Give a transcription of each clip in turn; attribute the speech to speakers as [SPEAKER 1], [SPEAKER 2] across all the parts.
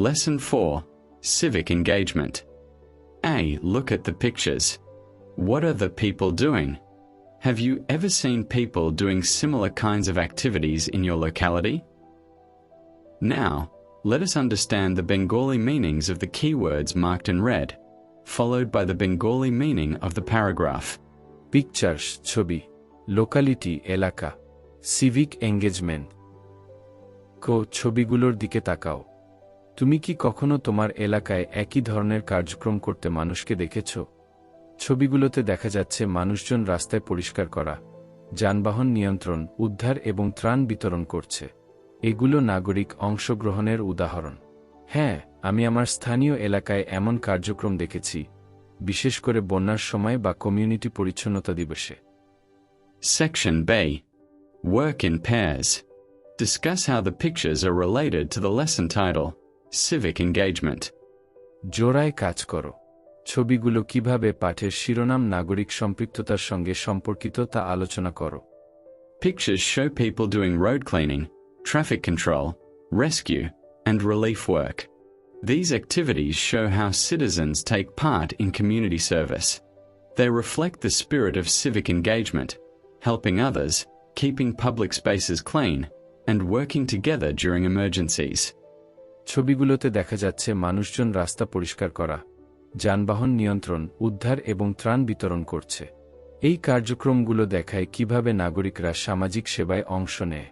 [SPEAKER 1] Lesson 4. Civic Engagement. A. Look at the pictures. What are the people doing? Have you ever seen people doing similar kinds of activities in your locality? Now, let us understand the Bengali meanings of the keywords marked in red, followed by the Bengali meaning of the paragraph.
[SPEAKER 2] Pictures, ছবি, locality, এলাকা, civic engagement. ছবিগুলোর দিকে তাকাও। তুমি কি কখনো তোমার এলাকায় একই ধরনের কার্যক্রম করতে মানুষকে দেখেছো? ছবিগুলোতে দেখা যাচ্ছে মানুষজন রাস্তায় পরিষ্কার করা, যানবাহন নিয়ন্ত্রণ, উদ্ধার এবং ত্রাণ বিতরণ করছে। এগুলো নাগরিক অংশগ্রহণের উদাহরণ। হ্যাঁ, আমি আমার স্থানীয় এলাকায় এমন কার্যক্রম দেখেছি, বিশেষ করে বন্যার সময় বা কমিউনিটি পরিচ্ছন্নতা দিবসে।
[SPEAKER 1] Section B. Work in pairs. Discuss how the pictures are related to the lesson title, Civic Engagement.
[SPEAKER 2] জোড়ায় কাজ করো। ছবিগুলো কিভাবে পাঠের শিরোনাম নাগরিক সম্পৃক্ততার সঙ্গে সম্পর্কিত তা আলোচনা করো।
[SPEAKER 1] Pictures show people doing road cleaning, traffic control, rescue, and relief work. These activities show how citizens take part in community service. They reflect the spirit of civic engagement, helping others, keeping public spaces clean, and working together during emergencies.
[SPEAKER 2] ছবিগুলোতে দেখা যাচ্ছে মানুষজন রাস্তা পরিষ্কার করা, যানবাহন নিয়ন্ত্রণ, উদ্ধার এবং ত্রাণ বিতরণ করছে। এই কার্যক্রমগুলো দেখায় কিভাবে নাগরিকরা সামাজিক সেবায় অংশ নেয়।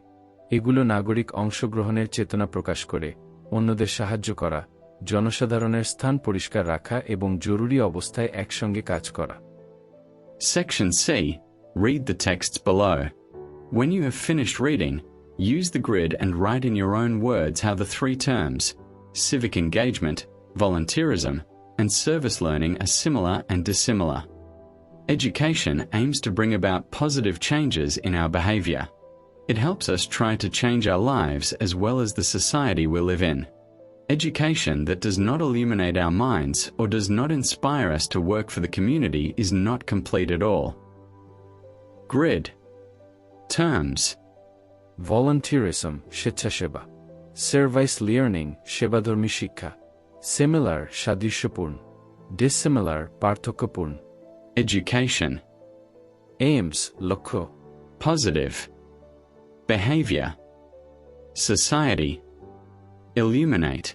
[SPEAKER 2] এগুলো নাগরিক অংশগ্রহণের চেতনা প্রকাশ করে, অন্যদের সাহায্য করা, জনসাধারণের স্থান পরিষ্কার রাখা এবং জরুরি অবস্থায় একসঙ্গে কাজ করা।
[SPEAKER 1] Section C. Read the texts below. When you have finished reading, use the grid and write in your own words how the three terms, civic engagement, volunteerism, and service learning are similar and dissimilar. Education aims to bring about positive changes in our behavior. It helps us try to change our lives as well as the society we live in. Education that does not illuminate our minds or does not inspire us to work for the community is not complete at all. Grid. Terms.
[SPEAKER 2] Volunteerism, স্বেচ্ছাসেবা. Service learning, সেবাধর্মী শিক্ষা. Similar, সাদৃশ্যপূর্ণ. Dissimilar, পার্থক্যপূর্ণ.
[SPEAKER 1] Education.
[SPEAKER 2] Aims, লক্ষ্য.
[SPEAKER 1] Positive. Behavior. Society. Illuminate.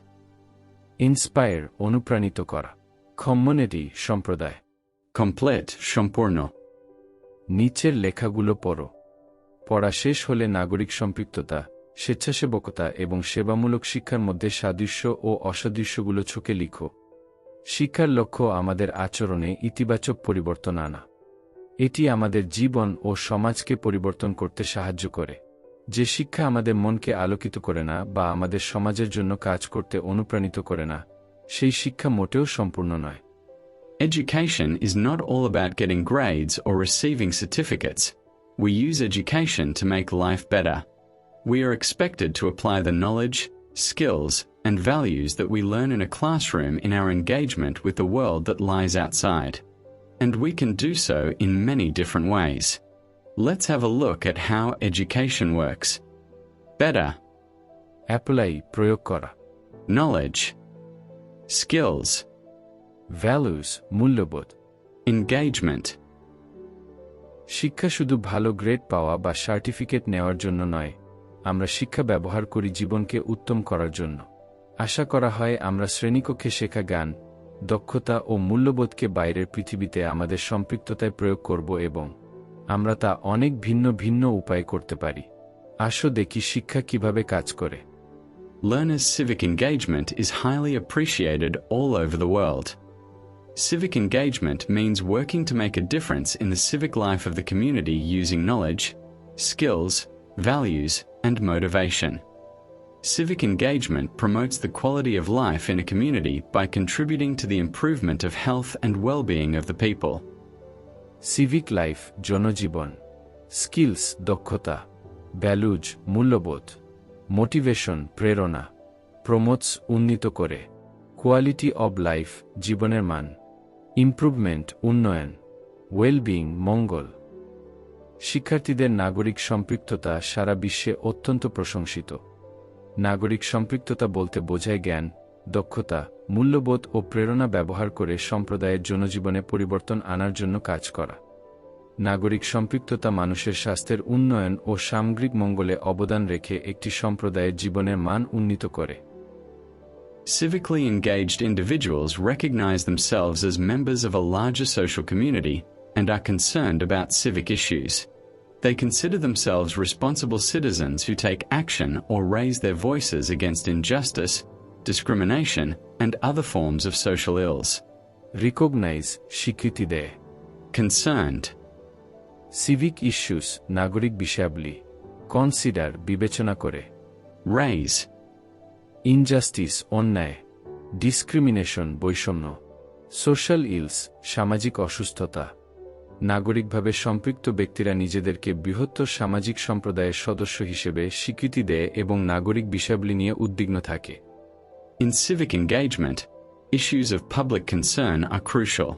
[SPEAKER 2] Inspire, অনুপ্রাণিত করা. Community, সম্প্রদায়.
[SPEAKER 1] Complete, সম্পূর্ণ.
[SPEAKER 2] নিচের লেখাগুলো পড়ো। পড়া শেষ হলে নাগরিক সম্পৃক্ততা, স্বেচ্ছাসেবকতা এবং সেবামূলক শিক্ষার মধ্যে সাদৃশ্য ও অসাদৃশ্যগুলো ছকে লিখো। শিক্ষার লক্ষ্য আমাদের আচরণে ইতিবাচক পরিবর্তন আনা। এটি আমাদের জীবন ও সমাজকে পরিবর্তন করতে সাহায্য করে। যে শিক্ষা আমাদের মনকে আলোকিত করে না বা আমাদের সমাজের জন্য কাজ করতে অনুপ্রাণিত করে না, সেই শিক্ষা মোটেও সম্পূর্ণ নয়।
[SPEAKER 1] Education is not all about getting grades or receiving certificates. We use education to make life better. We are expected to apply the knowledge, skills, and values that we learn in a classroom in our engagement with the world that lies outside. And we can do so in many different ways. Let's have a look at how education works. Better.
[SPEAKER 2] Apply, প্রয়োগ করা.
[SPEAKER 1] Knowledge. Skills.
[SPEAKER 2] Values, মূল্যবোধ.
[SPEAKER 1] Engagement.
[SPEAKER 2] শিক্ষা শুধু ভালো grade পাওয়া বা certificate নেওয়ার জন্য নয়, আমরা শিক্ষা ব্যবহার করি জীবনকে উত্তম করার জন্য। আশা করা হয় আমরা শ্রেণীকক্ষে শেখা জ্ঞান, দক্ষতা ও মূল্যবোধকে বাইরের পৃথিবীতে আমাদের সম্পৃক্ততায় প্রয়োগ করব এবং আমরা তা অনেক ভিন্ন ভিন্ন উপায়ে করতে পারি। আসো দেখি শিক্ষা কিভাবে কাজ করে।
[SPEAKER 1] Learners' civic engagement is highly appreciated all over the world. Civic engagement means working to make a difference in the civic life of the community using knowledge, skills, values, and motivation. Civic engagement promotes the quality of life in a community by contributing to the improvement of health and well-being of the people.
[SPEAKER 2] Civic life, জনজীবন. Skills, দক্ষতা. Values, মূল্যবোধ. Motivation, প্রেরণা. Promotes, উন্নীত করে. Quality of life, জীবনের মান. Improvement, উন্নয়ন. Well-being, মঙ্গল. শিক্ষার্থীদের নাগরিক সম্পৃক্ততা সারা বিশ্বে অত্যন্ত প্রশংসিত। নাগরিক সম্পৃক্ততা বলতে বোঝায় জ্ঞান, দক্ষতা, মূল্যবোধ ও প্রেরণা ব্যবহার করে সম্প্রদায়ের জনজীবনে পরিবর্তন আনার জন্য কাজ করা। নাগরিক সম্পৃক্ততা মানুষের স্বাস্থ্যের উন্নয়ন ও সামগ্রিক মঙ্গলে অবদান রেখে একটি সম্প্রদায়ের জীবনের মান উন্নীত করে।
[SPEAKER 1] Civically engaged individuals recognize themselves as members of a larger social community and are concerned about civic issues. They consider themselves responsible citizens who take action or raise their voices against injustice, discrimination, and other forms of social ills.
[SPEAKER 2] Recognize, স্বীকৃতি দেয়।
[SPEAKER 1] Concerned.
[SPEAKER 2] Civic issues, নাগরিক বিষয়াবলী। Consider, বিবেচনা করে।
[SPEAKER 1] Raise.
[SPEAKER 2] Injustice, অন্যায়। Discrimination, বৈষম্য। Social ills, সামাজিক অসুস্থতা। নাগরিকভাবে সম্পৃক্ত ব্যক্তিরা নিজেদেরকে বৃহত্তর সামাজিক সম্প্রদায়ের সদস্য হিসেবে স্বীকৃতি দেয় এবং নাগরিক বিষয়াবলী নিয়ে উদ্বিগ্ন থাকে।
[SPEAKER 1] In civic engagement, issues of public concern are crucial.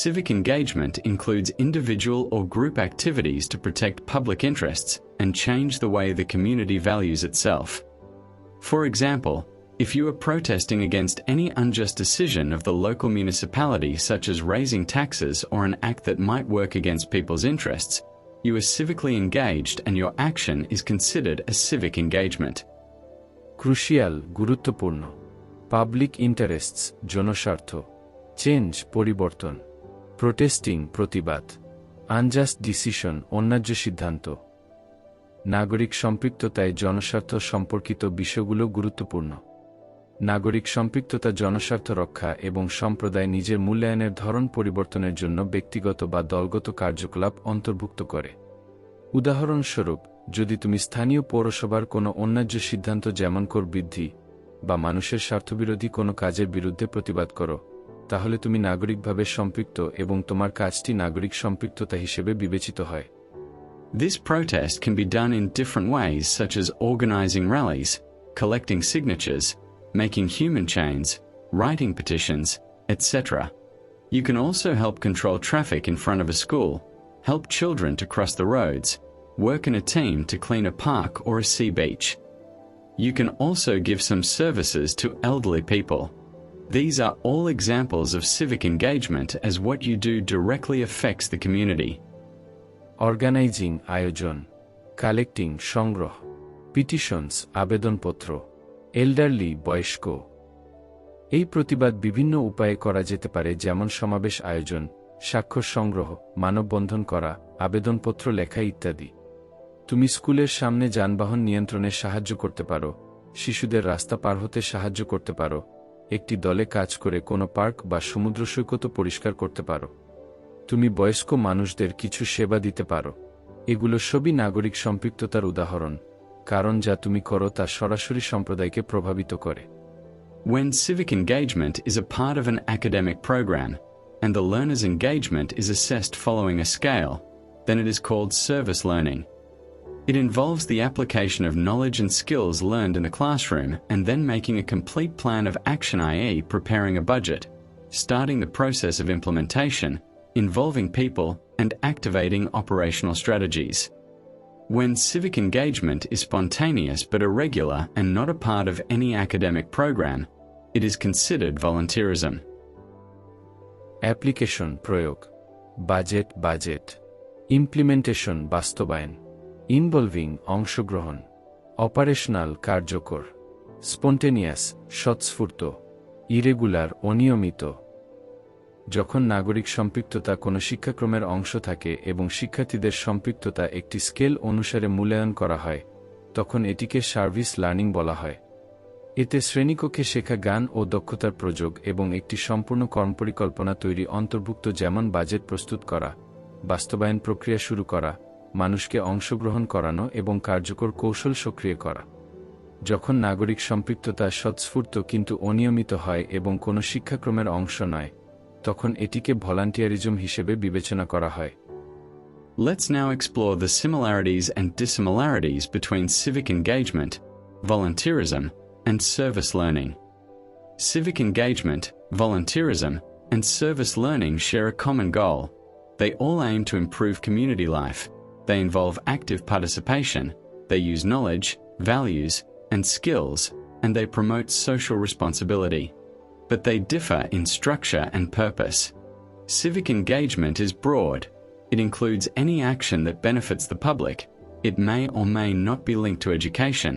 [SPEAKER 1] Civic engagement includes individual or group activities to protect public interests and change the way the community values itself. For example, if you are protesting against any unjust decision of the local municipality, such as raising taxes or an act that might work against people's interests, you are civically engaged and your action is considered as civic engagement.
[SPEAKER 2] Crucial, গুরুত্বপূর্ণ। Public interests, জনস্বার্থ। Change, পরিবর্তন। Protesting, প্রতিবাদ। Unjust decision, অন্যায্য সিদ্ধান্ত। নাগরিক সম্পৃক্ততায় জনস্বার্থ সম্পর্কিত বিষয়গুলো গুরুত্বপূর্ণ। নাগরিক সম্পৃক্ততা জনস্বার্থ রক্ষা এবং সম্প্রদায় নিজের মূল্যায়নের ধরন পরিবর্তনের জন্য ব্যক্তিগত বা দলগত কার্যকলাপ অন্তর্ভুক্ত করে। উদাহরণস্বরূপ, যদি তুমি স্থানীয় পৌরসভার কোনো অন্যায্য সিদ্ধান্ত যেমন কর বৃদ্ধি বা মানুষের স্বার্থবিরোধী কোনো কাজের বিরুদ্ধে প্রতিবাদ করো, তাহলে তুমি নাগরিকভাবে সম্পৃক্ত এবং তোমার কাজটি নাগরিক সম্পৃক্ততা হিসেবে বিবেচিত হয়।
[SPEAKER 1] This protest can be done in different ways, such as organizing rallies, collecting signatures, making human chains, writing petitions, etc. You can also help control traffic in front of a school, help children to cross the roads, work in a team to clean a park or a sea beach. You can also give some services to elderly people. These are all examples of civic engagement, as what you do directly affects the community.
[SPEAKER 2] Organizing, আয়োজন। Collecting, সংগ্রহ। Petitions, আবেদনপত্র। Elderly, বয়স্ক। এই প্রতিবাদ বিভিন্ন উপায়ে করা যেতে পারে, যেমন সমাবেশ আয়োজন, স্বাক্ষর সংগ্রহ, মানববন্ধন করা, আবেদনপত্র লেখা ইত্যাদি। তুমি স্কুলের সামনে যানবাহন নিয়ন্ত্রণে সাহায্য করতে পারো, শিশুদের রাস্তা পার হতে সাহায্য করতে পারো, একটি দলে কাজ করে কোনো পার্ক বা সমুদ্র সৈকত পরিষ্কার করতে পারো। তুমি বয়স্ক মানুষদের কিছু সেবা দিতে পারো। এগুলো সবই নাগরিক সম্পৃক্ততার উদাহরণ, কারণ যা তুমি করো তা সরাসরি সম্প্রদায়কে প্রভাবিত করে।
[SPEAKER 1] When civic engagement is a part of an academic program, and the learner's engagement is assessed following a scale, then it is called service learning. It involves the application of knowledge and skills learned in the classroom and then making a complete plan of action, i.e. preparing a budget, starting the process of implementation, involving people, and activating operational strategies. When civic engagement is spontaneous but irregular and not a part of any academic program, it is considered volunteerism.
[SPEAKER 2] Application, প্রয়োগ। Budget, Implementation, বাস্তবায়ন। Involving, অংশগ্রহণ। Operational, কার্যকর। Spontaneous, স্বতঃস্ফূর্ত। Irregular, অনিয়মিত। যখন নাগরিক সম্পৃক্ততা কোনো শিক্ষাক্রমের অংশ থাকে এবং শিক্ষার্থীদের সম্পৃক্ততা একটি স্কেল অনুসারে মূল্যায়ন করা হয়, তখন এটিকে সার্ভিস লার্নিং বলা হয়। এতে শ্রেণীকক্ষে শেখা জ্ঞান ও দক্ষতার প্রয়োগ এবং একটি সম্পূর্ণ কর্মপরিকল্পনা তৈরি অন্তর্ভুক্ত, যেমন বাজেট প্রস্তুত করা, বাস্তবায়ন প্রক্রিয়া শুরু করা, মানুষকে অংশগ্রহণ করানো এবং কার্যকর কৌশল সক্রিয় করা। যখন নাগরিক সম্পৃক্ততা স্বতঃস্ফূর্ত কিন্তু অনিয়মিত হয় এবং কোনো শিক্ষাক্রমের অংশ নয়, তখন এটিকে ভলান্টিয়ারিজম হিসেবে বিবেচনা করা হয়।
[SPEAKER 1] Let's now explore the similarities and dissimilarities between civic engagement, volunteerism, and service learning. Civic engagement, volunteerism, and service learning share a common goal. They all aim to improve community life. They involve active participation. They use knowledge, values, and skills, and they promote social responsibility. But they differ in structure and purpose. Civic engagement is broad. It includes any action that benefits the public. It may or may not be linked to education,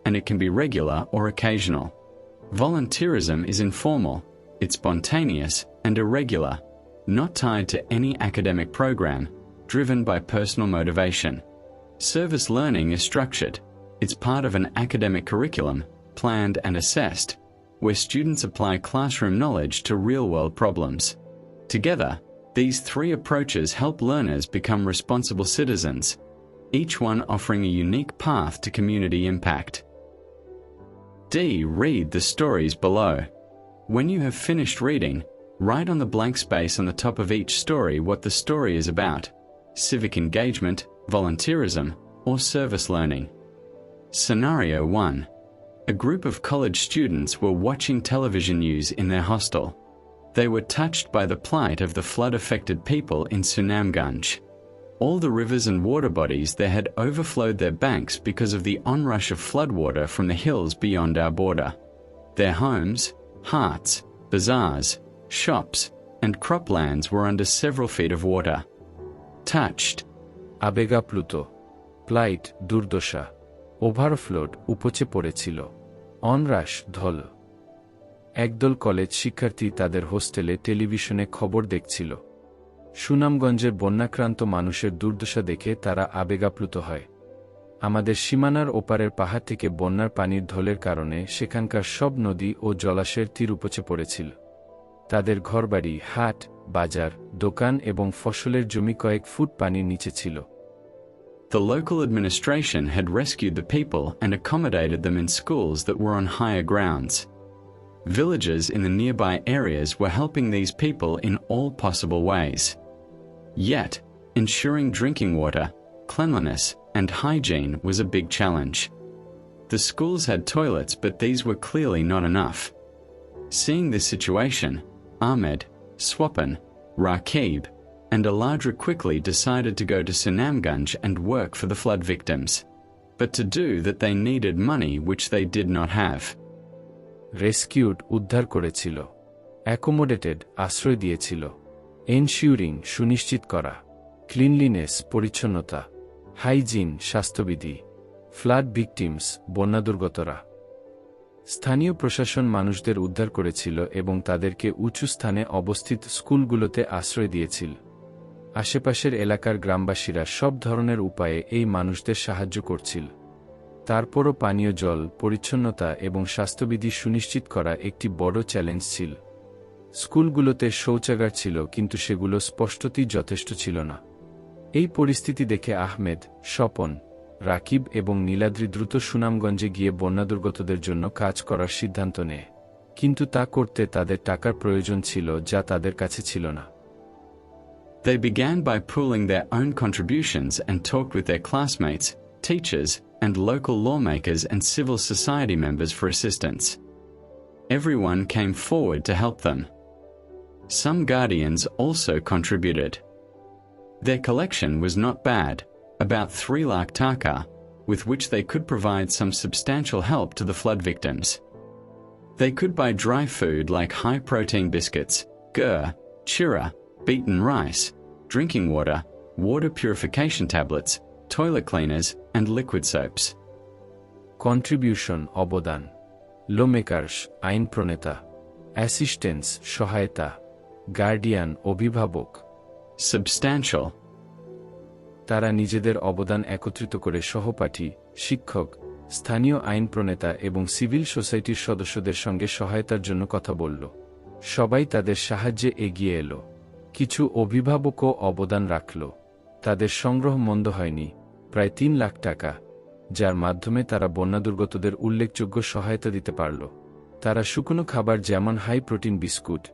[SPEAKER 1] and it can be regular or occasional. Volunteerism is informal. It's spontaneous and irregular, not tied to any academic program, driven by personal motivation. Service learning is structured. It's part of an academic curriculum, planned and assessed, where students apply classroom knowledge to real-world problems. Together, these three approaches help learners become responsible citizens, each one offering a unique path to community impact. D. Read the stories below. When you have finished reading, write on the blank space on the top of each story what the story is about: civic engagement, volunteerism, or service learning. Scenario 1. A group of college students were watching television news in their hostel. They were touched by the plight of the flood-affected people in Sunamganj. All the rivers and water bodies there had overflowed their banks because of the onrush of floodwater from the hills beyond our border. Their homes, hearts, bazaars, shops, and croplands were under several feet of water. Touched.
[SPEAKER 2] আবেগাপ্লুত, প্লাইট, দুর্দশা, ওভারফ্লোড, উপচে পড়েছিল, অনরাশ, ধল। একদল college শিক্ষার্থী তাদের হোস্টেলে টেলিভিশনে খবর দেখছিল। সুনামগঞ্জের বন্যাক্রান্ত মানুষের দুর্দশা দেখে তারা আবেগাপ্লুত হয়। আমাদের সীমানার ওপারের পাহাড় থেকে বন্যার পানির ঢলের কারণে সেখানকার সব নদী ও জলাশয়ের তীর উপচে পড়েছিল। তাদের ঘরবাড়ি, হাট, বাজার, দোকান এবং ফসলের জমি কয়েক ফুট পানির নিচে ছিল।
[SPEAKER 1] The local administration had rescued the people and accommodated them in schools that were on higher grounds. Villages in the nearby areas were helping these people in all possible ways. Yet, ensuring drinking water, cleanliness, and hygiene was a big challenge. The schools had toilets, but these were clearly not enough. Seeing this situation, Ahmed, Swapan, Rakib, and Aladra quickly decided to go to Sunamganj and work for the flood victims. But to do that they needed money which they did not have.
[SPEAKER 2] Rescued, উদ্ধার করেছিল। Accommodated, আশ্রয় দিয়েছিল। এনশিউরিং, সুনিশ্চিত করা। Cleanliness, পরিচ্ছন্নতা। Hygiene, স্বাস্থ্যবিধি। Flood victims, বন্যাদুর্গতরা। স্থানীয় প্রশাসন মানুষদের উদ্ধার করেছিল এবং তাদেরকে উঁচু স্থানে অবস্থিত স্কুলগুলোতে আশ্রয় দিয়েছিল। আশেপাশের এলাকার গ্রামবাসীরা সব ধরনের উপায়ে এই মানুষদের সাহায্য করছিল। তারপরও পানীয় জল, পরিচ্ছন্নতা এবং স্বাস্থ্যবিধি সুনিশ্চিত করা একটি বড় চ্যালেঞ্জ ছিল। স্কুলগুলোতে শৌচাগার ছিল, কিন্তু সেগুলো স্পষ্টতই যথেষ্ট ছিল না। এই পরিস্থিতি দেখে আহমেদ, স্বপন, রাকিব এবং নীলাদ্রি দ্রুত সুনামগঞ্জে গিয়ে বন্যাদুর্গতদের জন্য কাজ করার সিদ্ধান্ত নেয়। কিন্তু তা করতে তাদের টাকার প্রয়োজন ছিল, যা তাদের কাছে ছিল না।
[SPEAKER 1] They began by pooling their own contributions and talked with their classmates, teachers, and local lawmakers and civil society members for assistance. Everyone came forward to help them. Some guardians also contributed. Their collection was not bad, about 3 lakh taka, with which they could provide some substantial help to the flood victims. They could buy dry food like high-protein biscuits, gur, chira, beaten rice, drinking water, water purification tablets, toilet cleaners, and liquid soaps.
[SPEAKER 2] Contribution, অবদান। লোমেকার্স, আইন প্রণেতা। Assistance, সহায়তা। Guardian, অভিভাবক।
[SPEAKER 1] Substantial.
[SPEAKER 2] তারা নিজেদের অবদান একত্রিত করে সহপাঠী, শিক্ষক, স্থানীয় আইন প্রণেতা এবং সিভিল সোসাইটির সদস্যদের সঙ্গে সহায়তার জন্য কথা বলল। সবাই তাদের সাহায্যে এগিয়ে এলো। কিছু অভিভাবকও অবদান রাখল। তাদের সংগ্রহ মন্দ হয়নি, প্রায় 3 লাখ টাকা, যার মাধ্যমে তারা বন্যাদুর্গতদের উল্লেখযোগ্য সহায়তা দিতে পারল। তারা শুকনো খাবার যেমন হাই প্রোটিন বিস্কুট,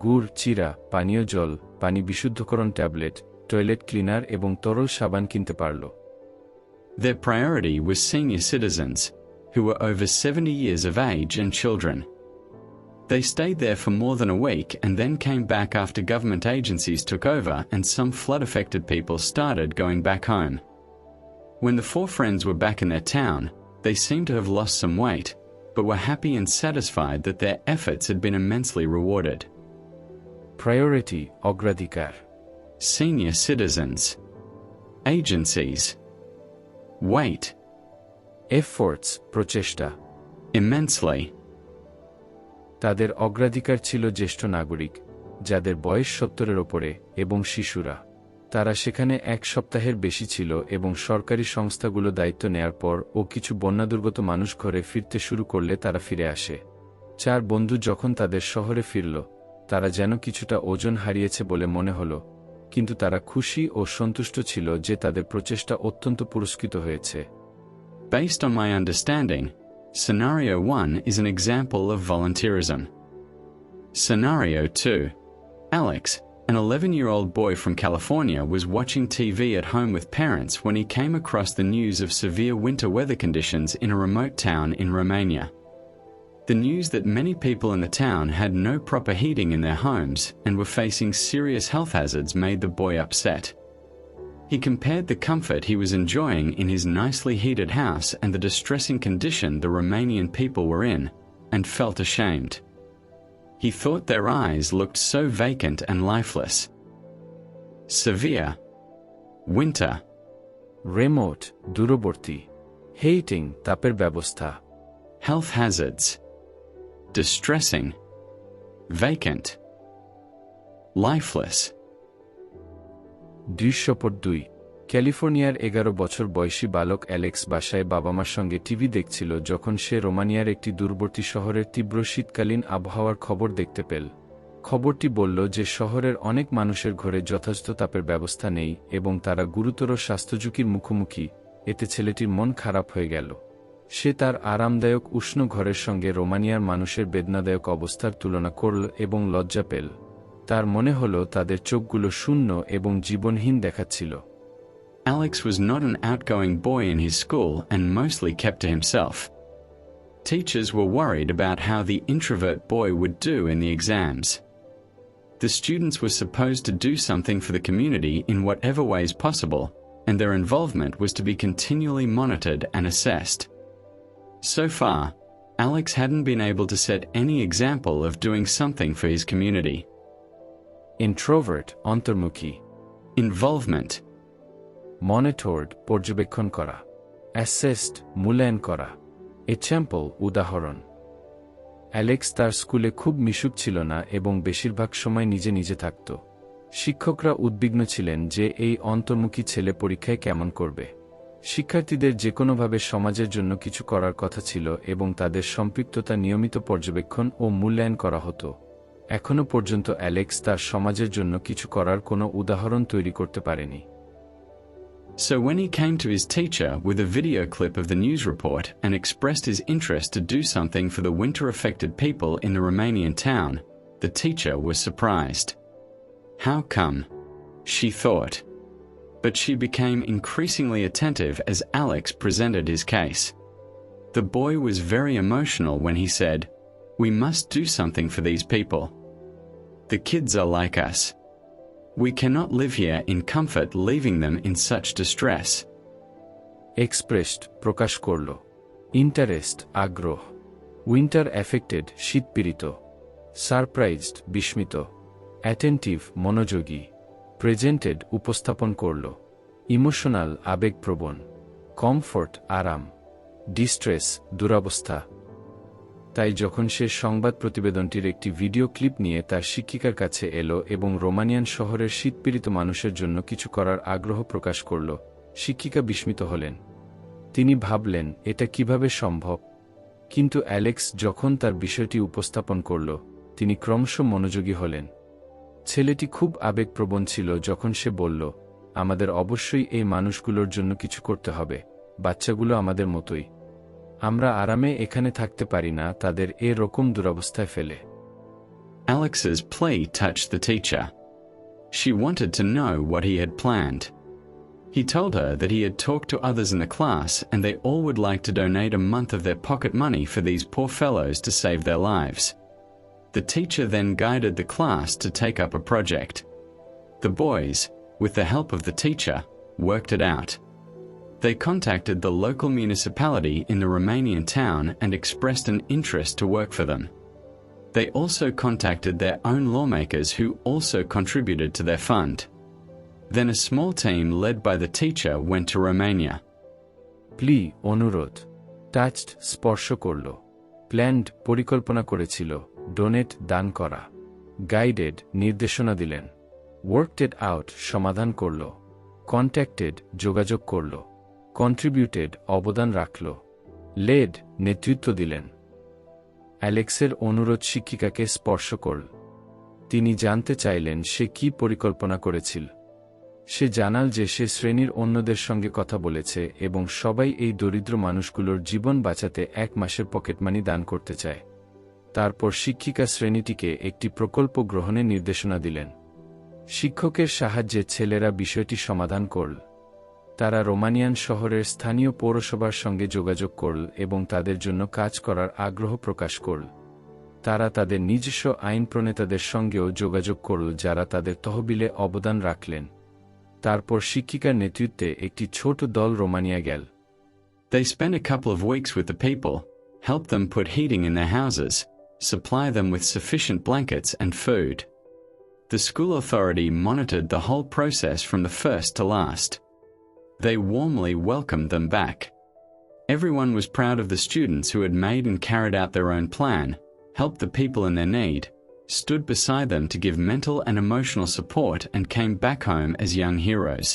[SPEAKER 2] গুড়, চিরা, পানীয় জল, পানি বিশুদ্ধকরণ ট্যাবলেট, টয়লেট ক্লিনার এবং তরল সাবান কিনতে পারল।
[SPEAKER 1] Their priority was senior citizens, who were over 70 years of age and children. They stayed there for more than a week and then came back after government agencies took over and some flood-affected people started going back home. When the 4 friends were back in their town, they seemed to have lost some weight. but were happy and satisfied that their efforts had been immensely rewarded.
[SPEAKER 2] Priority, অগ্রাধিকার.
[SPEAKER 1] Senior citizens. Agencies. Weight.
[SPEAKER 2] Efforts, প্রচেষ্টা.
[SPEAKER 1] Immensely.
[SPEAKER 2] তাদের অগ্রাধিকার ছিল জ্যেষ্ঠ নাগরিক, যাদের বয়স 70-এর ওপরে, এবং শিশুরা। তারা সেখানে 1 সপ্তাহের বেশি ছিল এবং সরকারি সংস্থাগুলো দায়িত্ব নেয়ার পর ও কিছু বন্যাদুর্গত মানুষ ঘরে ফিরতে শুরু করলে তারা ফিরে আসে। 4 বন্ধু যখন তাদের শহরে ফিরল, তারা যেন কিছুটা ওজন হারিয়েছে বলে মনে হলো, কিন্তু তারা খুশি ও সন্তুষ্ট ছিল যে তাদের প্রচেষ্টা অত্যন্ত পুরস্কৃত হয়েছে।
[SPEAKER 1] Based on my understanding, Scenario 1 is an example of volunteerism. Scenario 2. Alex, an 11-year-old boy from California, was watching TV at home with parents when he came across the news of severe winter weather conditions in a remote town in Romania. The news that many people in the town had no proper heating in their homes and were facing serious health hazards made the boy upset. He compared the comfort he was enjoying in his nicely heated house and the distressing condition the Romanian people were in, and felt ashamed. He thought their eyes looked so vacant and lifeless. Severe. Winter.
[SPEAKER 2] Remote, দূরবর্তী. Heating, তাপের ব্যবস্থা.
[SPEAKER 1] Health hazards. Distressing. Vacant. Lifeless.
[SPEAKER 2] দৃশ্যপট 2. ক্যালিফোর্নিয়ার 11 বছর বয়সী বালক Alex বাসায় বাবা-মার সঙ্গে টিভি দেখছিল যখন সে রোমানিয়ার একটি দূরবর্তী শহরের তীব্র শীতকালীন আবহাওয়ার খবর দেখতে পেল। খবরটি বলল যে শহরের অনেক মানুষের ঘরে যথাযথ তাপের ব্যবস্থা নেই এবং তারা গুরুতর স্বাস্থ্যঝুঁকির মুখোমুখি। এতে ছেলেটির মন খারাপ হয়ে গেল। সে তার আরামদায়ক উষ্ণ ঘরের সঙ্গে রোমানিয়ার মানুষের বেদনাদায়ক অবস্থার তুলনা করল এবং লজ্জা পেল। তার মনে হল তাদের চোখগুলো শূন্য এবং জীবনহীন দেখাচ্ছিল।
[SPEAKER 1] Alex was not an outgoing boy in his school and mostly kept to himself. Teachers were worried about how the introvert boy would do in the exams. The students were supposed to do something for the community in whatever ways possible, and their involvement was to be continually monitored and assessed. So far, Alex hadn't been able to set any example of doing something for his community.
[SPEAKER 2] Introvert, অন্তর্মুখী.
[SPEAKER 1] Involvement.
[SPEAKER 2] Monitored, পর্যবেক্ষণ করা. Assessed, মূল্যায়ন করা. Example, উদাহরণ. Alex তার স্কুলে খুব মিশুক ছিল না এবং বেশিরভাগ সময় নিজে নিজে থাকত। শিক্ষকরা উদ্বিগ্ন ছিলেন যে এই অন্তর্মুখী ছেলে পরীক্ষায় কেমন করবে। শিক্ষার্থীদের যেকোনোভাবে সমাজের জন্য কিছু করার কথা ছিল এবং তাদের সম্পৃক্ততা নিয়মিত পর্যবেক্ষণ ও মূল্যায়ন করা হতো। এখনো পর্যন্ত অ্যালেক্স তার সমাজের জন্য কিছু করার কোনো উদাহরণ তৈরি করতে পারেনি।
[SPEAKER 1] So when he came to his teacher with a video clip of the news report and expressed his interest to do something for the winter-affected people in the Romanian town, the teacher was surprised. How come? She thought. But she became increasingly attentive as Alex presented his case. The boy was very emotional when he said, "We must do something for these people. The kids are like us. We cannot live here in comfort leaving them in such distress."
[SPEAKER 2] Expressed, প্রকাশ করল. Interest, আগ্রহ. Winter affected, শীতপীড়িত. Surprised, বিস্মিত. Attentive, মনোযোগী. Presented, উপস্থাপন করল. Emotional, আবেগপ্রবণ. Comfort, আরাম. Distress, দুরবস্থা। তাই যখন সে সংবাদ প্রতিবেদনটির একটি ভিডিও ক্লিপ নিয়ে তার শিক্ষিকার কাছে এলো এবং রোমানিয়ান শহরের শীতপীড়িত মানুষের জন্য কিছু করার আগ্রহ প্রকাশ করল, শিক্ষিকা বিস্মিত হলেন। তিনি ভাবলেন, এটা কিভাবে সম্ভব? কিন্তু অ্যালেক্স যখন তার বিষয়টি উপস্থাপন করল, তিনি ক্রমশ মনোযোগী হলেন। ছেলেটি খুব আবেগপ্রবণ ছিল যখন সে বলল, আমাদের অবশ্যই এই মানুষগুলোর জন্য কিছু করতে হবে, বাচ্চাগুলো আমাদের মতোই। আমরা আরামে এখানে থাকতে পারি না তাদের এ রকম দুরবস্থায় ফেলে।
[SPEAKER 1] Alex's plea touched the teacher. She wanted to know what he had planned. He told her that he had talked to others in the class and they all would like to donate a month of their pocket money for these poor fellows to save their lives. The teacher then guided the class to take up a project. The boys, with the help of the teacher, worked it out. They contacted the local municipality in the Romanian town and expressed an interest to work for them. They also contacted their own lawmakers who also contributed to their fund. Then a small team led by the teacher went to Romania.
[SPEAKER 2] প্লি অনুরোধ, touched স্পর্শ করল, planned পরিকল্পনা করেছিল, donate দান করা, guided নির্দেশনা দিলেন, worked out সমাধান করল, কন্ট্যাক্টেড যোগাযোগ করল, কন্ট্রিবিউটেড অবদান রাখল, লেড নেতৃত্ব দিলেন। অ্যালেক্সের অনুরোধ শিক্ষিকাকে স্পর্শ করল। তিনি জানতে চাইলেন সে কি পরিকল্পনা করেছিল। সে জানাল যে সে শ্রেণীর অন্যদের সঙ্গে কথা বলেছে এবং সবাই এই দরিদ্র মানুষগুলোর জীবন বাঁচাতে 1 মাসের পকেটমানি দান করতে চায়। তারপর শিক্ষিকা শ্রেণীটিকে একটি প্রকল্প গ্রহণের নির্দেশনা দিলেন। শিক্ষকের সাহায্যে ছেলেরা বিষয়টি সমাধান করল। তারা রোমানিয়ান শহরের স্থানীয় পৌরসভার সঙ্গে যোগাযোগ করল এবং তাদের জন্য কাজ করার আগ্রহ প্রকাশ করল। তারা তাদের নিজস্ব আইন প্রণেতাদের সঙ্গেও যোগাযোগ করল যারা তাদের তহবিলে অবদান রাখলেন। তারপর শিক্ষিকার নেতৃত্বে একটি ছোট দল রোমানিয়া গেল।
[SPEAKER 1] They spent a couple of weeks with the people, helped them put heating in their houses, supply them with sufficient blankets and food. The school authority monitored the whole process from the first to last. They warmly welcomed them back. Everyone was proud of the students who had made and carried out their own plan, helped the people in their need, stood beside them to give mental and emotional support and came back home as young heroes.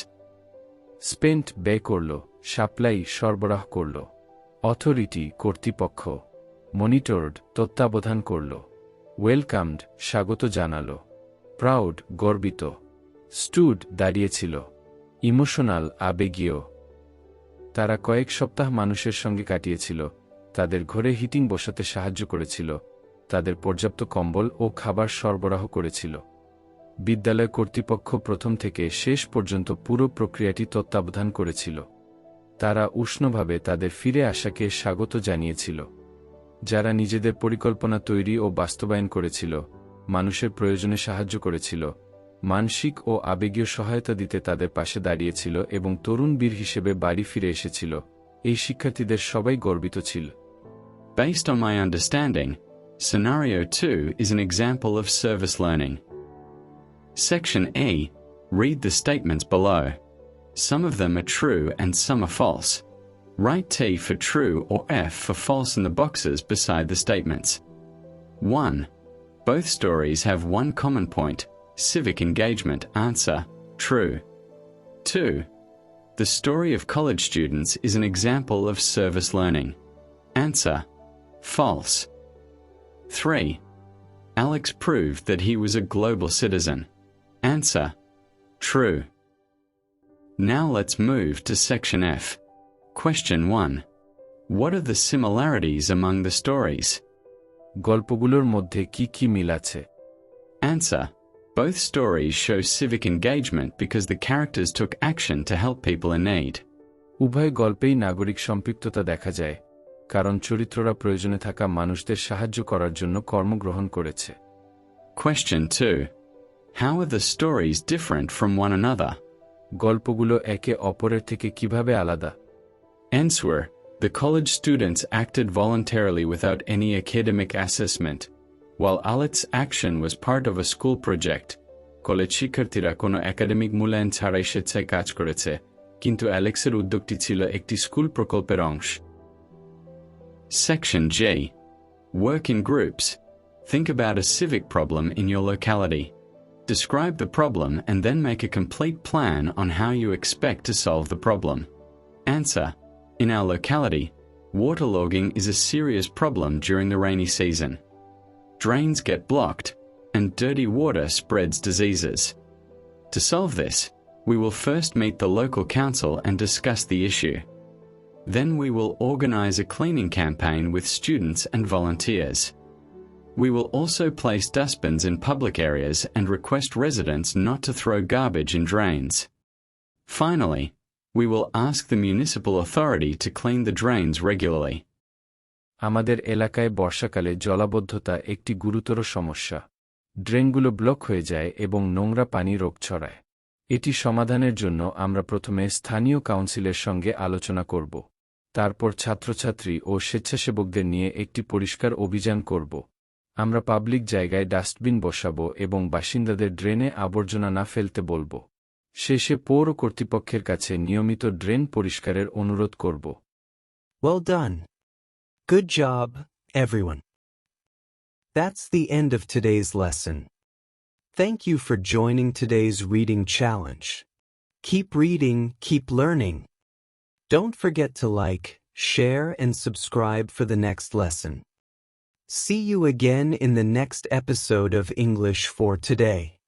[SPEAKER 2] Spent ব্যয় করল, supply সরবরাহ করল, authority কর্তৃপক্ষ, monitored তত্ত্বাবধান করল, welcomed স্বাগত জানাল, proud গর্বিত, স্টুড দাঁড়িয়েছিল, ইমোশনাল আবেগীয়। তারা কয়েক সপ্তাহ মানুষের সঙ্গে কাটিয়েছিল, তাদের ঘরে হিটিং বসাতে সাহায্য করেছিল, তাদের পর্যাপ্ত কম্বল ও খাবার সরবরাহ করেছিল। বিদ্যালয় কর্তৃপক্ষ প্রথম থেকে শেষ পর্যন্ত পুরো প্রক্রিয়াটি তত্ত্বাবধান করেছিল। তারা উষ্ণভাবে তাদের ফিরে আসাকে স্বাগত জানিয়েছিল। যারা নিজেদের পরিকল্পনা তৈরি ও বাস্তবায়ন করেছিল, মানুষের প্রয়োজনে সাহায্য করেছিল, মানসিক ও আবেগীয় সহায়তা দিতে তাদের পাশে দাঁড়িয়েছিল এবং তরুণ বীর হিসেবে বাড়ি ফিরে এসেছিল, এই শিক্ষার্থীদের সবাই গর্বিত ছিল।
[SPEAKER 1] Based on my understanding, Scenario 2 is an example of service learning. Section E. Read the statements below. Some of them are true and some are false. Write T for true or F for false in the boxes beside the statements. 1. Both stories have one common point, civic engagement. Answer, true. 2. The story of college students is an example of service learning. Answer, false. 3. Alex proved that he was a global citizen. Answer, true. Now let's move to Section F. Question 1. What are the similarities among the stories?
[SPEAKER 2] গল্পগুলোর মধ্যে কি কি মিল আছে?
[SPEAKER 1] Answer. Both stories show civic engagement because the characters took action to help people in need.
[SPEAKER 2] উভয় গল্পেই নাগরিক সম্পৃক্ততা দেখা যায়, কারণ চরিত্ররা প্রয়োজনে থাকা মানুষদের সাহায্য করার জন্য কর্মগ্রহণ করেছে।
[SPEAKER 1] Question 2. How are the stories different from one another?
[SPEAKER 2] গল্পগুলো একে অপরের থেকে কিভাবে আলাদা?
[SPEAKER 1] Answer. The college students acted voluntarily without any academic assessment, while Alex's action was part of a school project. College শিক্ষার্থীরা কোনো একাডেমিক মূল্যায়ন ছাড়াই স্বেচ্ছায় কাজ করেছে, কিন্তু অ্যালেক্সের উদ্যোগটি ছিল একটি স্কুল প্রকল্পের অংশ। Section G. Work in groups. Think about a civic problem in your locality. Describe the problem and then make a complete plan on how you expect to solve the problem. Answer. In our locality, waterlogging is a serious problem during the rainy season. Drains get blocked, and dirty water spreads diseases. To solve this, we will first meet the local council and discuss the issue. Then we will organize a cleaning campaign with students and volunteers. We will also place dustbins in public areas and request residents not to throw garbage in drains. Finally, we will ask the municipal authority to clean the drains regularly.
[SPEAKER 2] আমাদের এলাকায় বর্ষাকালে জলাবদ্ধতা একটি গুরুতর সমস্যা। ড্রেনগুলো block হয়ে যায় এবং নোংরা পানি রোগ ছড়ায়। এটি সমাধানের জন্য আমরা প্রথমে স্থানীয় কাউন্সিলের সঙ্গে আলোচনা করব। তারপর ছাত্রছাত্রী ও স্বেচ্ছাসেবকদের নিয়ে একটি পরিষ্কার অভিযান করব। আমরা পাবলিক জায়গায় ডাস্টবিন বসাব এবং বাসিন্দাদের ড্রেনে আবর্জনা না ফেলতে বলব। শেষে পৌর কর্তৃপক্ষের কাছে নিয়মিত ড্রেন পরিষ্কারের অনুরোধ করব।
[SPEAKER 3] Well done. Good job, everyone. That's the end of today's lesson. Thank you for joining today's reading challenge. Keep reading, keep learning. Don't forget to like, share, and subscribe for the next lesson. See you again in the next episode of English for Today.